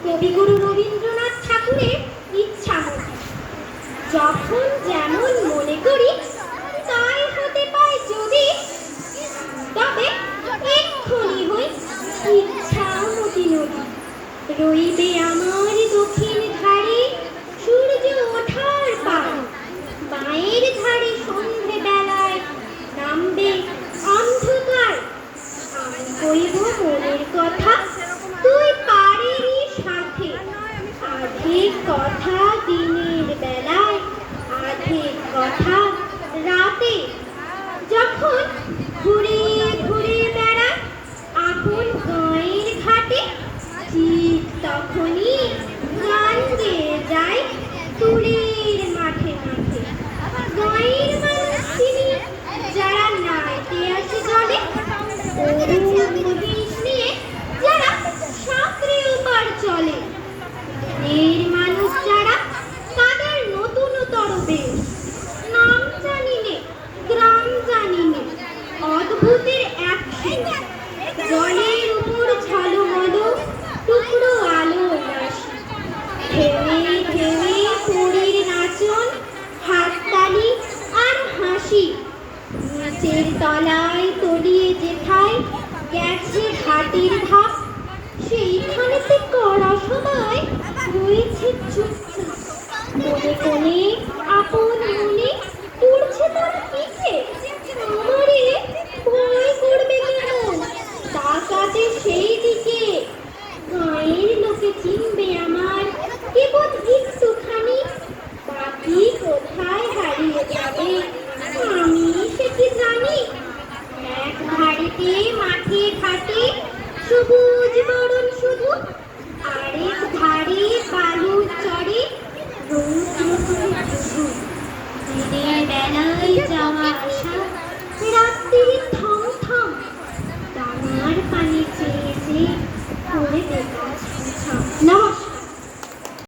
কবিগুরু রবীন্দ্রনাথ ঠাকুরের ইচ্ছা মতো যখন যেমন মনে করি তাই হতে পায় যদি, তবে এক্ষুনি হই ইচ্ছামতি নদী। রইবে আমার দক্ষিণ ধারে সূর্য ওঠার পার, বাঁয়ের ধারে সন্ধে বেলায় নামবে অন্ধকার। আমি কইব মনের কথা তুই পারেরই সাথে, আধেক কথা দিনের বেলায় আধেক কথা রাতে। যখন ঘুরে ঘুরে বেড়ায় আপন গাঁয়ের ঘাটে, ঠিক তখনই গান গেয়ে যায় তুরের মাঠে মাঠে। গাঁয়ের মানুষ চিনি যারা নাইতে আসে জলে, অরুণ মহিষ নিয়ে যারা সাঁতরে ওপার চলে। এর মানুষ যারা তাদের নতুনতর বেশ, নাম জানিনে গ্রাম জানিনে অদ্ভুতের এক জলের উপর ঝলমল টুকরো আলো রাশি। ঢেউয়ে ঢেউয়ে পরীর নাচন, হাততালি আর হাসি। নিচের তলায় তলিয়ে যেথায় গেছে ঘাটের ধাপ, সেইখানেতে করা সবাই রয়েছে চুপচাপ। মনে কোণে আপন মনে উড়ছে তার পিঠে, আমারে ভয় করবে কেমন তাকাতে সেই দিকে। গাঁয়ের লোকে চিনবে আমার কেবল একটুখানি, বাকি কোথায় হারিয়ে যাবে আমি সে কি জানি। এক ধারেতে মাঠে ঘাটে সবুজ বরণ শুধু, আরেক ধারে বালুর চরে রৌদ্র শুধু। দিনের বেলায় যাওয়া আসা, রাত্রির থম থম, ডাঙার পানি চেয়ে চেয়ে করে দেখাচ্ছ। নমস্কার।